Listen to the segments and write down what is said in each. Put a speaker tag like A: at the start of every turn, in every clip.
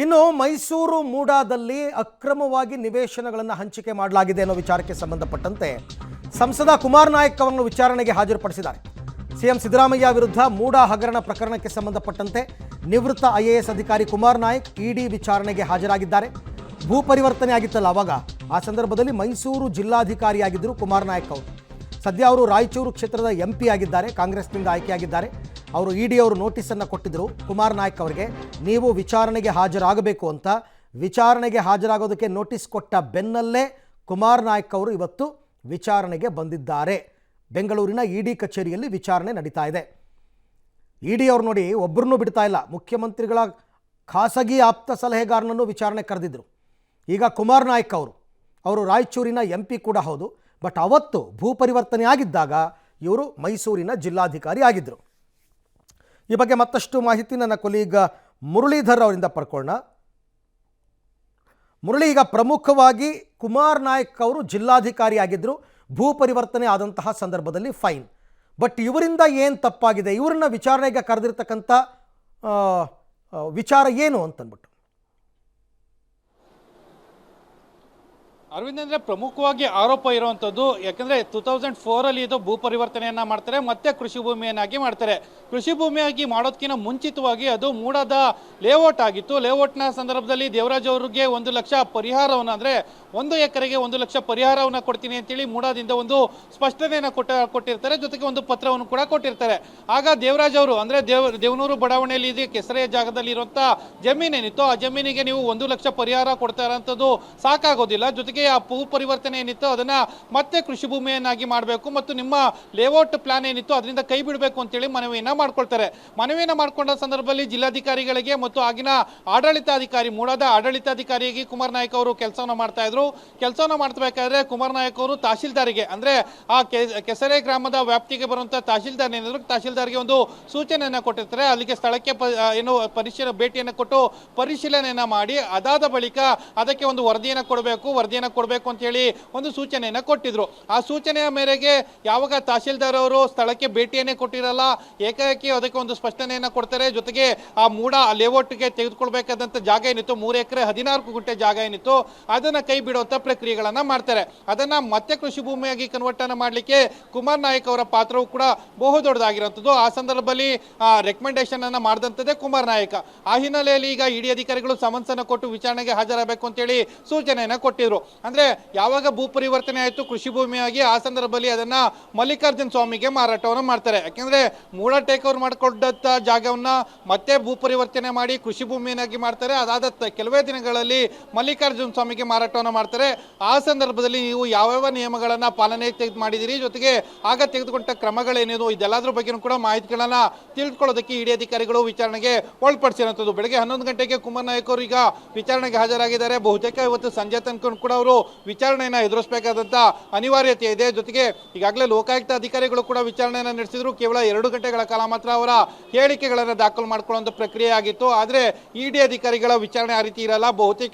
A: ಇನ್ನು ಮೈಸೂರು ಮೂಡಾದಲ್ಲಿ ಅಕ್ರಮವಾಗಿ ನಿವೇಶನಗಳನ್ನು ಹಂಚಿಕೆ ಮಾಡಲಾಗಿದೆ ಅನ್ನೋ ವಿಚಾರಕ್ಕೆ ಸಂಬಂಧಪಟ್ಟಂತೆ ಸಂಸದ ಕುಮಾರ್ ನಾಯಕ್ ಅವರನ್ನು ವಿಚಾರಣೆಗೆ ಹಾಜರುಪಡಿಸಿದ್ದಾರೆ. ಸಿಎಂ ಸಿದ್ದರಾಮಯ್ಯ ವಿರುದ್ಧ ಮೂಡಾ ಹಗರಣ ಪ್ರಕರಣಕ್ಕೆ ಸಂಬಂಧಪಟ್ಟಂತೆ ನಿವೃತ್ತ IAS ಅಧಿಕಾರಿ ಕುಮಾರ್ ನಾಯಕ್ ಇಡಿ ವಿಚಾರಣೆಗೆ ಹಾಜರಾಗಿದ್ದಾರೆ. ಭೂ ಪರಿವರ್ತನೆ ಆಗಿತ್ತಲ್ಲ ಅವಾಗ, ಆ ಸಂದರ್ಭದಲ್ಲಿ ಮೈಸೂರು ಜಿಲ್ಲಾಧಿಕಾರಿಯಾಗಿದ್ದರು ಕುಮಾರ್ ನಾಯಕ್ ಅವರು. ಸದ್ಯ ಅವರು ರಾಯಚೂರು ಕ್ಷೇತ್ರದ MP ಆಗಿದ್ದಾರೆ, ಕಾಂಗ್ರೆಸ್ನಿಂದ ಆಯ್ಕೆಯಾಗಿದ್ದಾರೆ. ಅವರು ಇಡಿ ಅವರು ನೋಟಿಸನ್ನು ಕೊಟ್ಟಿದ್ದರು ಕುಮಾರ್ ನಾಯಕ್ ಅವರಿಗೆ, ನೀವು ವಿಚಾರಣೆಗೆ ಹಾಜರಾಗಬೇಕು ಅಂತ. ವಿಚಾರಣೆಗೆ ಹಾಜರಾಗೋದಕ್ಕೆ ನೋಟಿಸ್ ಕೊಟ್ಟ ಬೆನ್ನಲ್ಲೇ ಕುಮಾರ್ ನಾಯಕ್ ಅವರು ಇವತ್ತು ವಿಚಾರಣೆಗೆ ಬಂದಿದ್ದಾರೆ. ಬೆಂಗಳೂರಿನ ಇಡಿ ಕಚೇರಿಯಲ್ಲಿ ವಿಚಾರಣೆ ನಡೀತಾ ಇದೆ. ಇಡಿ ಅವರು ನೋಡಿ ಒಬ್ಬರನ್ನೂ ಬಿಡ್ತಾ ಇಲ್ಲ. ಮುಖ್ಯಮಂತ್ರಿಗಳ ಖಾಸಗಿ ಆಪ್ತ ಸಲಹೆಗಾರನನ್ನು ವಿಚಾರಣೆ ಕರೆದಿದ್ದರು. ಈಗ ಕುಮಾರ್ ನಾಯಕ್ ಅವರು ರಾಯಚೂರಿನ MP ಕೂಡ ಹೌದು. ಬಟ್ ಅವತ್ತು ಭೂ ಪರಿವರ್ತನೆ ಆಗಿದ್ದಾಗ ಇವರು ಮೈಸೂರಿನ ಜಿಲ್ಲಾಧಿಕಾರಿ ಆಗಿದ್ದರು. ಈ ಬಗ್ಗೆ ಮತ್ತಷ್ಟು ಮಾಹಿತಿ ನನ್ನ ಕೊಲೀಗ ಮುರಳೀಧರ್ ಅವರಿಂದ ಪಡ್ಕೊಳ್ಳೋಣ. ಮುರಳಿ, ಈಗ ಪ್ರಮುಖವಾಗಿ ಕುಮಾರ್ ನಾಯಕ್ ಅವರು ಜಿಲ್ಲಾಧಿಕಾರಿ ಆಗಿದ್ದರು, ಭೂ ಪರಿವರ್ತನೆ ಆದಂತಹ ಸಂದರ್ಭದಲ್ಲಿ ಫೈನ್. ಬಟ್ ಇವರಿಂದ ಏನು ತಪ್ಪಾಗಿದೆ, ಇವರನ್ನ ವಿಚಾರಣೆಗೆ ಕರೆದಿರ್ತಕ್ಕಂಥ ವಿಚಾರ ಏನು ಅಂತಂದ್ಬಿಟ್ಟು?
B: ಅರವಿಂದ್, ಅಂದರೆ ಪ್ರಮುಖವಾಗಿ ಆರೋಪ ಇರುವಂಥದ್ದು, ಯಾಕಂದರೆ 2004 ಇದು ಭೂ ಪರಿವರ್ತನೆಯನ್ನು ಮಾಡ್ತಾರೆ, ಮತ್ತೆ ಕೃಷಿ ಭೂಮಿಯನ್ನಾಗಿ ಮಾಡ್ತಾರೆ. ಕೃಷಿ ಭೂಮಿಯಾಗಿ ಮಾಡೋದಕ್ಕಿಂತ ಮುಂಚಿತವಾಗಿ ಅದು ಮೂಡಾದ ಲೇಔಟ್ ಆಗಿತ್ತು. ಲೇಔಟ್ನ ಸಂದರ್ಭದಲ್ಲಿ ದೇವರಾಜ್ ಅವರಿಗೆ 1 ಲಕ್ಷ ಪರಿಹಾರವನ್ನು, ಅಂದರೆ 1 ಎಕರೆಗೆ 1 ಲಕ್ಷ ಪರಿಹಾರವನ್ನು ಕೊಡ್ತೀನಿ ಅಂತೇಳಿ ಮೂಡಾದಿಂದ ಒಂದು ಸ್ಪಷ್ಟನೆಯನ್ನು ಕೊಟ್ಟಿರ್ತಾರೆ. ಜೊತೆಗೆ ಒಂದು ಪತ್ರವನ್ನು ಕೂಡ ಕೊಟ್ಟಿರ್ತಾರೆ. ಆಗ ದೇವರಾಜ್ ಅವರು, ಅಂದರೆ ದೇವನೂರು ಬಡಾವಣೆಯಲ್ಲಿ ಇದೆ ಕೆಸರೆಯ ಜಾಗದಲ್ಲಿ ಇರುವಂಥ ಜಮೀನೇನಿತ್ತು, ಆ ಜಮೀನಿಗೆ ನೀವು 1 ಲಕ್ಷ ಪರಿಹಾರ ಕೊಡ್ತಾ ಇರೋಂಥದ್ದು ಸಾಕಾಗೋದಿಲ್ಲ. ಜೊತೆಗೆ ಆ ಭೂ ಪರಿವರ್ತನೆ ಏನಿತ್ತು ಅದನ್ನ ಮತ್ತೆ ಕೃಷಿ ಭೂಮಿಯನ್ನಾಗಿ ಮಾಡಬೇಕು ಮತ್ತು ನಿಮ್ಮ ಲೇಔಟ್ ಪ್ಲಾನ್ ಏನಿತ್ತು ಅದರಿಂದ ಕೈ ಬಿಡಬೇಕು ಅಂತೇಳಿ ಮನವಿಯನ್ನ ಮಾಡ್ಕೊಳ್ತಾರೆ. ಮನವಿಯನ್ನ ಮಾಡ್ಕೊಂಡ ಸಂದರ್ಭದಲ್ಲಿ ಜಿಲ್ಲಾಧಿಕಾರಿಗಳಿಗೆ ಮತ್ತು ಆಗಿನ ಆಡಳಿತಾಧಿಕಾರಿ, ಮೂಡಾದ ಆಡಳಿತಾಧಿಕಾರಿಯಾಗಿ ಕುಮಾರ್ ನಾಯಕ್ ಅವರು ಕೆಲಸವನ್ನು ಮಾಡ್ತಾ ಇದ್ರು. ಕೆಲಸವನ್ನು ಮಾಡ್ತಬೇಕಾದ್ರೆ ಕುಮಾರ್ ನಾಯಕ್ ಅವರು ತಹಶೀಲ್ದಾರಿಗೆ, ಅಂದ್ರೆ ಆ ಕೆಸರೆ ಗ್ರಾಮದ ವ್ಯಾಪ್ತಿಗೆ ಬರುವಂತಹ ತಹಶೀಲ್ದಾರ್ ಏನಿದ್ರು, ತಹಶೀಲ್ದಾರ್ಗೆ ಒಂದು ಸೂಚನೆಯನ್ನ ಕೊಟ್ಟಿರ್ತಾರೆ. ಅಲ್ಲಿಗೆ ಸ್ಥಳಕ್ಕೆ ಭೇಟಿಯನ್ನು ಕೊಟ್ಟು ಪರಿಶೀಲನೆಯನ್ನ ಮಾಡಿ ಅದಾದ ಬಳಿಕ ಅದಕ್ಕೆ ಒಂದು ವರದಿಯನ್ನು ಕೊಡಬೇಕು ಅಂತ ಹೇಳಿ ಒಂದು ಸೂಚನೆಯನ್ನ ಕೊಟ್ಟಿದ್ರು. ಆ ಸೂಚನೆಯ ಮೇರೆಗೆ ಯಾವಾಗ ತಹಶೀಲ್ದಾರ್ ಅವರು ಸ್ಥಳಕ್ಕೆ ಭೇಟಿಯನ್ನೇ ಕೊಟ್ಟಿರಲ್ಲ, ಏಕಾಏಕಿ ಅದಕ್ಕೆ ಒಂದು ಸ್ಪಷ್ಟನೆಯನ್ನ ಕೊಡ್ತಾರೆ. ಜೊತೆಗೆ ಆ ಮೂಡಾ ಲೇಔಟ್ಗೆ ತೆಗೆದುಕೊಳ್ಬೇಕಾದಂತ ಜಾಗ ಏನಿತ್ತು, 3 ಎಕರೆ 14 ಗುಂಟೆ ಜಾಗ ಏನಿತ್ತು, ಅದನ್ನ ಕೈ ಬಿಡುವಂತ ಪ್ರಕ್ರಿಯೆಗಳನ್ನ ಮಾಡ್ತಾರೆ. ಅದನ್ನ ಮತ್ತೆ ಕೃಷಿ ಭೂಮಿಯಾಗಿ ಕನ್ವರ್ಟ್ ಅನ್ನ ಮಾಡ್ಲಿಕ್ಕೆ ಕುಮಾರ್ ನಾಯಕ್ ಅವರ ಪಾತ್ರವು ಕೂಡ ಬಹು ದೊಡ್ಡದಾಗಿರುವಂತದ್ದು. ಆ ಸಂದರ್ಭದಲ್ಲಿ ರೆಕಮೆಂಡೇಶನ್ ಅನ್ನ ಮಾಡಿದಂತದ್ದೇ ಕುಮಾರ್ ನಾಯಕ್. ಆ ಹಿನ್ನೆಲೆಯಲ್ಲಿ ಈಗ ಇಡಿ ಅಧಿಕಾರಿಗಳು ಸಮನ್ಸ್ ಅನ್ನು ಕೊಟ್ಟು ವಿಚಾರಣೆಗೆ ಹಾಜರಾಗಬೇಕು ಅಂತೇಳಿ ಸೂಚನೆಯನ್ನ ಕೊಟ್ಟಿದ್ರು. ಅಂದ್ರೆ ಯಾವಾಗ ಭೂ ಪರಿವರ್ತನೆ ಆಯಿತು ಕೃಷಿ ಭೂಮಿಯಾಗಿ, ಆ ಸಂದರ್ಭದಲ್ಲಿ ಅದನ್ನ ಮಲ್ಲಿಕಾರ್ಜುನ್ ಸ್ವಾಮಿಗೆ ಮಾರಾಟವನ್ನು ಮಾಡ್ತಾರೆ. ಯಾಕೆಂದ್ರೆ ಮೂಡಾ ಟೇಕ್ ಓವರ್ ಮಾಡಿಕೊಂಡಂತ ಜಾಗವನ್ನ ಮತ್ತೆ ಭೂ ಪರಿವರ್ತನೆ ಮಾಡಿ ಕೃಷಿ ಭೂಮಿಯನ್ನಾಗಿ ಮಾಡ್ತಾರೆ. ಅದಾದ ಕೆಲವೇ ದಿನಗಳಲ್ಲಿ ಮಲ್ಲಿಕಾರ್ಜುನ್ ಸ್ವಾಮಿಗೆ ಮಾರಾಟವನ್ನು ಮಾಡ್ತಾರೆ. ಆ ಸಂದರ್ಭದಲ್ಲಿ ನೀವು ಯಾವ್ಯಾವ ನಿಯಮಗಳನ್ನ ಪಾಲನೆ ಮಾಡಿದಿರಿ, ಜೊತೆಗೆ ಆಗ ತೆಗೆದುಕೊಂಡ ಕ್ರಮಗಳೇನಿದು, ಇದೆಲ್ಲದ್ರ ಬಗ್ಗೆನೂ ಕೂಡ ಮಾಹಿತಿಗಳನ್ನ ತಿಳಿದುಕೊಳ್ಳೋದಕ್ಕೆ ಇಡಿ ಅಧಿಕಾರಿಗಳು ವಿಚಾರಣೆಗೆ ಒಳಪಡಿಸಿರುವಂಥದ್ದು. ಬೆಳಗ್ಗೆ 11 ಗಂಟೆಗೆ ಕುಮಾರ್ ನಾಯಕ್ ಅವರು ಈಗ ವಿಚಾರಣೆಗೆ ಹಾಜರಾಗಿದ್ದಾರೆ. ಬಹುತೇಕ ಇವತ್ತು ಸಂಜೆ ತನಕ ಕೂಡ ಅವರು ವಿಚಾರಣೆಯನ್ನು ಎದುರಿಸಬೇಕಾದಂತ ಅನಿವಾರ್ಯತೆ ಇದೆ. ಜೊತೆಗೆ ಈಗಾಗಲೇ ಲೋಕಾಯುಕ್ತ ಅಧಿಕಾರಿಗಳು ಕೂಡ ವಿಚಾರಣೆಯನ್ನು ನಡೆಸಿದ್ರು. ಕೇವಲ 2 ಗಂಟೆಗಳ ಕಾಲ ಮಾತ್ರ ಅವರ ಹೇಳಿಕೆಗಳನ್ನು ದಾಖಲು ಮಾಡಿಕೊಳ್ಳುವಂತ ಪ್ರಕ್ರಿಯೆ ಆಗಿತ್ತು. ಆದರೆ ಇಡಿ ಅಧಿಕಾರಿಗಳ ವಿಚಾರಣೆ ಆ ರೀತಿ ಇರಲ್ಲ.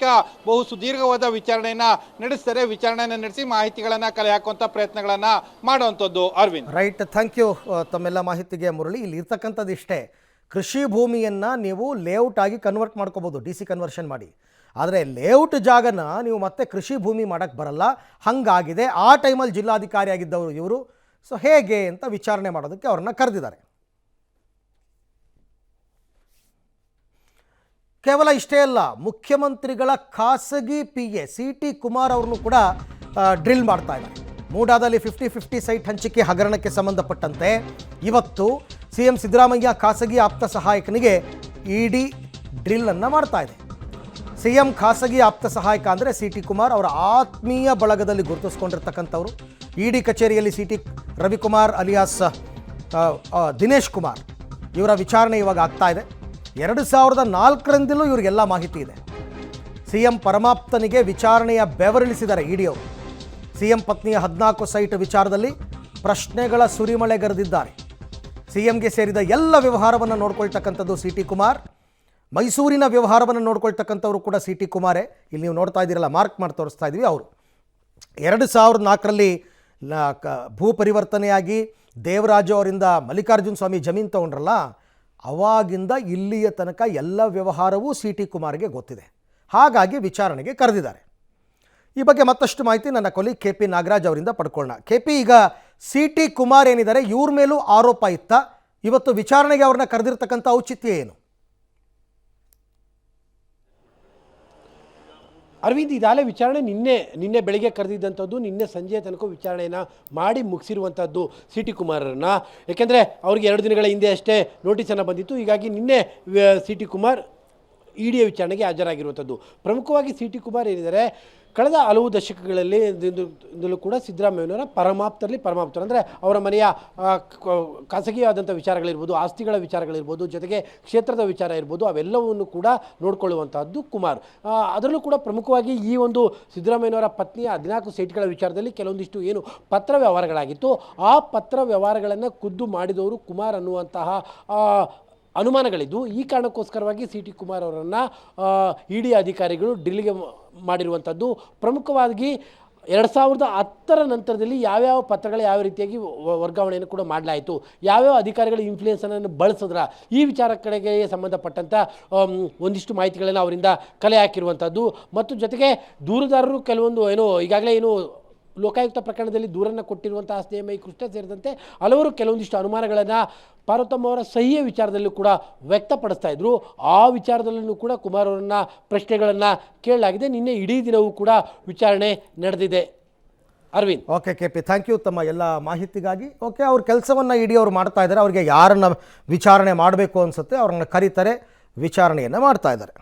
B: ಬಹು ಸುದೀರ್ಘವಾದ ವಿಚಾರಣೆಯನ್ನ ನಡೆಸ್ತಾರೆ. ವಿಚಾರಣೆಯನ್ನು ನಡೆಸಿ ಮಾಹಿತಿಗಳನ್ನ ಕಲೆ ಹಾಕುವಂತ ಪ್ರಯತ್ನಗಳನ್ನ ಮಾಡುವಂಥದ್ದು. ಅರವಿಂದ್,
A: ರೈಟ್, ಥ್ಯಾಂಕ್ ಯು ತಮ್ಮೆಲ್ಲ ಮಾಹಿತಿಗೆ ಮುರಳಿ. ಇಲ್ಲಿ ಇರ್ತಕ್ಕಂಥದ್ದು ಇಷ್ಟೇ, ಕೃಷಿ ಭೂಮಿಯನ್ನು ನೀವು ಲೇಔಟ್ ಆಗಿ ಕನ್ವರ್ಟ್ ಮಾಡ್ಕೋಬೋದು, DC ಕನ್ವರ್ಷನ್ ಮಾಡಿ. ಆದರೆ ಲೇಔಟ್ ಜಾಗನ ನೀವು ಮತ್ತೆ ಕೃಷಿ ಭೂಮಿ ಮಾಡೋಕ್ಕೆ ಬರಲ್ಲ. ಹಾಗಾಗಿದೆ. ಆ ಟೈಮಲ್ಲಿ ಜಿಲ್ಲಾಧಿಕಾರಿ ಆಗಿದ್ದವರು ಇವರು. ಸೊ ಹೇಗೆ ಅಂತ ವಿಚಾರಣೆ ಮಾಡೋದಕ್ಕೆ ಅವ್ರನ್ನ ಕರೆದಿದ್ದಾರೆ. ಕೇವಲ ಇಷ್ಟೇ ಅಲ್ಲ, ಮುಖ್ಯಮಂತ್ರಿಗಳ ಖಾಸಗಿ PA CT ಕುಮಾರ್ ಅವ್ರನ್ನೂ ಕೂಡ ಡ್ರಿಲ್ ಮಾಡ್ತಾ ಇದ್ದಾರೆ. ಮೂಡಾದಲ್ಲಿ 50-50 ಸೈಟ್ ಹಂಚಿಕೆ ಹಗರಣಕ್ಕೆ ಸಂಬಂಧಪಟ್ಟಂತೆ ಇವತ್ತು CM ಸಿದ್ದರಾಮಯ್ಯ ಖಾಸಗಿ ಆಪ್ತ ಸಹಾಯಕನಿಗೆ ಇಡಿ ಡ್ರಿಲ್ಲನ್ನು ಮಾಡ್ತಾ ಇದೆ. CM ಖಾಸಗಿ ಆಪ್ತ ಸಹಾಯಕ ಅಂದರೆ CT ಕುಮಾರ್ ಅವರ ಆತ್ಮೀಯ ಬಳಗದಲ್ಲಿ ಗುರುತಿಸ್ಕೊಂಡಿರ್ತಕ್ಕಂಥವ್ರು. ಇಡಿ ಕಚೇರಿಯಲ್ಲಿ CT ರವಿಕುಮಾರ್ ಅಲಿಯಾಸ್ ದಿನೇಶ್ ಕುಮಾರ್ ಇವರ ವಿಚಾರಣೆ ಇವಾಗ ಆಗ್ತಾ ಇದೆ. 2004ರಿಂದಲೂ ಇವರಿಗೆಲ್ಲ ಮಾಹಿತಿ ಇದೆ. CM ಪರಮಾಪ್ತನಿಗೆ ವಿಚಾರಣೆಯ ಬೆವರಿಳಿಸಿದ್ದಾರೆ ಇಡಿ ಅವರು. CM ಪತ್ನಿಯ 14 ಸೈಟ್ ವಿಚಾರದಲ್ಲಿ ಪ್ರಶ್ನೆಗಳ ಸುರಿಮಳೆಗರೆದಿದ್ದಾರೆ. CMಗೆ ಸೇರಿದ ಎಲ್ಲ ವ್ಯವಹಾರವನ್ನು ನೋಡ್ಕೊಳ್ತಕ್ಕಂಥದ್ದು CT ಕುಮಾರ್. ಮೈಸೂರಿನ ವ್ಯವಹಾರವನ್ನು ನೋಡ್ಕೊಳ್ತಕ್ಕಂಥವ್ರು ಕೂಡ CT ಕುಮಾರೇ. ಇಲ್ಲಿ ನೀವು ನೋಡ್ತಾ ಇದ್ದೀರಲ್ಲ, ಮಾರ್ಕ್ ಮಾಡಿ ತೋರಿಸ್ತಾ ಇದ್ದೀವಿ. ಅವರು 2004ರಲ್ಲಿ ಭೂ ಪರಿವರ್ತನೆಯಾಗಿ ದೇವರಾಜು ಅವರಿಂದ ಮಲ್ಲಿಕಾರ್ಜುನ್ ಸ್ವಾಮಿ ಜಮೀನು ತೊಗೊಂಡ್ರಲ್ಲ, ಅವಾಗಿಂದ ಇಲ್ಲಿಯ ತನಕ ಎಲ್ಲ ವ್ಯವಹಾರವೂ ಸಿ ಟಿ ಕುಮಾರ್ಗೆ ಗೊತ್ತಿದೆ. ಹಾಗಾಗಿ ವಿಚಾರಣೆಗೆ ಕರೆದಿದ್ದಾರೆ. ಈ ಬಗ್ಗೆ ಮತ್ತಷ್ಟು ಮಾಹಿತಿ ನನ್ನ ಕೊಲೀಗ್ ಕೆ ಪಿ ನಾಗರಾಜ್ ಅವರಿಂದ ಪಡ್ಕೊಳ್ಳೋಣ. ಕೆ ಪಿ, ಈಗ ಸಿ ಟಿ ಕುಮಾರ್ ಏನಿದ್ದಾರೆ ಇವ್ರ ಮೇಲೂ ಆರೋಪ ಇತ್ತ, ಇವತ್ತು ವಿಚಾರಣೆಗೆ ಅವ್ರನ್ನ ಕರೆದಿರ್ತಕ್ಕಂಥ ಔಚಿತ್ಯ ಏನು?
C: ಅರವಿಂದ್, ಇದಾಗಲೇ ವಿಚಾರಣೆ ನಿನ್ನೆ ಬೆಳಿಗ್ಗೆ ಕರೆದಿದ್ದಂಥದ್ದು, ನಿನ್ನೆ ಸಂಜೆ ತನಕ ವಿಚಾರಣೆಯನ್ನು ಮಾಡಿ ಮುಗಿಸಿರುವಂಥದ್ದು ಸಿ ಟಿ ಕುಮಾರರನ್ನು. ಯಾಕೆಂದರೆ ಅವ್ರಿಗೆ 2 ದಿನಗಳ ಹಿಂದೆ ಅಷ್ಟೇ ನೋಟಿಸನ್ನು ಬಂದಿತ್ತು. ಹೀಗಾಗಿ ನಿನ್ನೆ ಸಿ ಟಿ ಕುಮಾರ್ ಇ ಡಿಯ ವಿಚಾರಣೆಗೆ ಹಾಜರಾಗಿರುವಂಥದ್ದು. ಪ್ರಮುಖವಾಗಿ ಸಿ ಟಿ ಕುಮಾರ್ ಏನಿದ್ದಾರೆ, ಕಳೆದ ಹಲವು ದಶಕಗಳಲ್ಲಿ ಇಂದಲೂ ಕೂಡ ಸಿದ್ದರಾಮಯ್ಯನವರ ಪರಮಾಪ್ತರು ಅಂದರೆ ಅವರ ಮನೆಯ ಖಾಸಗಿಯಾದಂಥ ವಿಚಾರಗಳಿರ್ಬೋದು, ಆಸ್ತಿಗಳ ವಿಚಾರಗಳಿರ್ಬೋದು, ಜೊತೆಗೆ ಕ್ಷೇತ್ರದ ವಿಚಾರ ಇರ್ಬೋದು, ಅವೆಲ್ಲವನ್ನು ಕೂಡ ನೋಡ್ಕೊಳ್ಳುವಂತಹದ್ದು ಕುಮಾರ್. ಅದರಲ್ಲೂ ಕೂಡ ಪ್ರಮುಖವಾಗಿ ಈ ಒಂದು ಸಿದ್ದರಾಮಯ್ಯನವರ ಪತ್ನಿಯ 14 ಸೈಟ್ಗಳ ವಿಚಾರದಲ್ಲಿ ಕೆಲವೊಂದಿಷ್ಟು ಏನು ಪತ್ರ ವ್ಯವಹಾರಗಳಾಗಿತ್ತು, ಆ ಪತ್ರ ವ್ಯವಹಾರಗಳನ್ನು ಖುದ್ದು ಮಾಡಿದವರು ಕುಮಾರ್ ಅನ್ನುವಂತಹ ಅನುಮಾನಗಳಿದ್ದು, ಈ ಕಾರಣಕ್ಕೋಸ್ಕರವಾಗಿ ಸಿ ಟಿ ಕುಮಾರ್ ಅವರನ್ನು ಇ ಡಿ ಅಧಿಕಾರಿಗಳು ಡಿಲ್ಲಿಗೆ ಮಾಡಿರುವಂಥದ್ದು. ಪ್ರಮುಖವಾಗಿ 2010ರ ನಂತರದಲ್ಲಿ ಯಾವ್ಯಾವ ಪತ್ರಗಳು ಯಾವ ರೀತಿಯಾಗಿ ವರ್ಗಾವಣೆಯನ್ನು ಕೂಡ ಮಾಡಲಾಯಿತು, ಯಾವ್ಯಾವ ಅಧಿಕಾರಿಗಳ ಇನ್ಫ್ಲೂಯೆನ್ಸನ್ನು ಬಳಸಿದ್ರ, ಈ ವಿಚಾರ ಕಡೆಗೆ ಸಂಬಂಧಪಟ್ಟಂಥ ಒಂದಿಷ್ಟು ಮಾಹಿತಿಗಳನ್ನು ಅವರಿಂದ ಕಲೆ ಹಾಕಿರುವಂಥದ್ದು. ಮತ್ತು ಜೊತೆಗೆ ದೂರುದಾರರು ಕೆಲವೊಂದು ಈಗಾಗಲೇ ಲೋಕಾಯುಕ್ತ ಪ್ರಕರಣದಲ್ಲಿ ದೂರನ್ನು ಕೊಟ್ಟಿರುವಂತಹ ಸ್ನೇಹಮಯಿ ಕೃಷ್ಣ ಸೇರಿದಂತೆ ಹಲವರು ಕೆಲವೊಂದಿಷ್ಟು ಅನುಮಾನಗಳನ್ನು ಪಾರ್ವತಮ್ಮ ಅವರ ಸಹಿಯ ವಿಚಾರದಲ್ಲೂ ಕೂಡ ವ್ಯಕ್ತಪಡಿಸ್ತಾ ಇದ್ರು. ಆ ವಿಚಾರದಲ್ಲೂ ಕೂಡ ಕುಮಾರ್ ಅವರನ್ನ ಪ್ರಶ್ನೆಗಳನ್ನು ಕೇಳಲಾಗಿದೆ. ನಿನ್ನೆ ಇಡೀ ದಿನವೂ ಕೂಡ ವಿಚಾರಣೆ ನಡೆದಿದೆ. Arvind.
A: Okay K P, thank you ತಮ್ಮ ಎಲ್ಲ ಮಾಹಿತಿಗಾಗಿ. ಓಕೆ, ಅವ್ರ ಕೆಲಸವನ್ನು ಇಡೀ ಅವ್ರು ಮಾಡ್ತಾ ಇದ್ದಾರೆ. ಅವರಿಗೆ ಯಾರನ್ನು ವಿಚಾರಣೆ ಮಾಡಬೇಕು ಅನಿಸುತ್ತೆ ಅವ್ರನ್ನ ಕರೀತಾರೆ, ವಿಚಾರಣೆಯನ್ನು ಮಾಡ್ತಾ ಇದ್ದಾರೆ.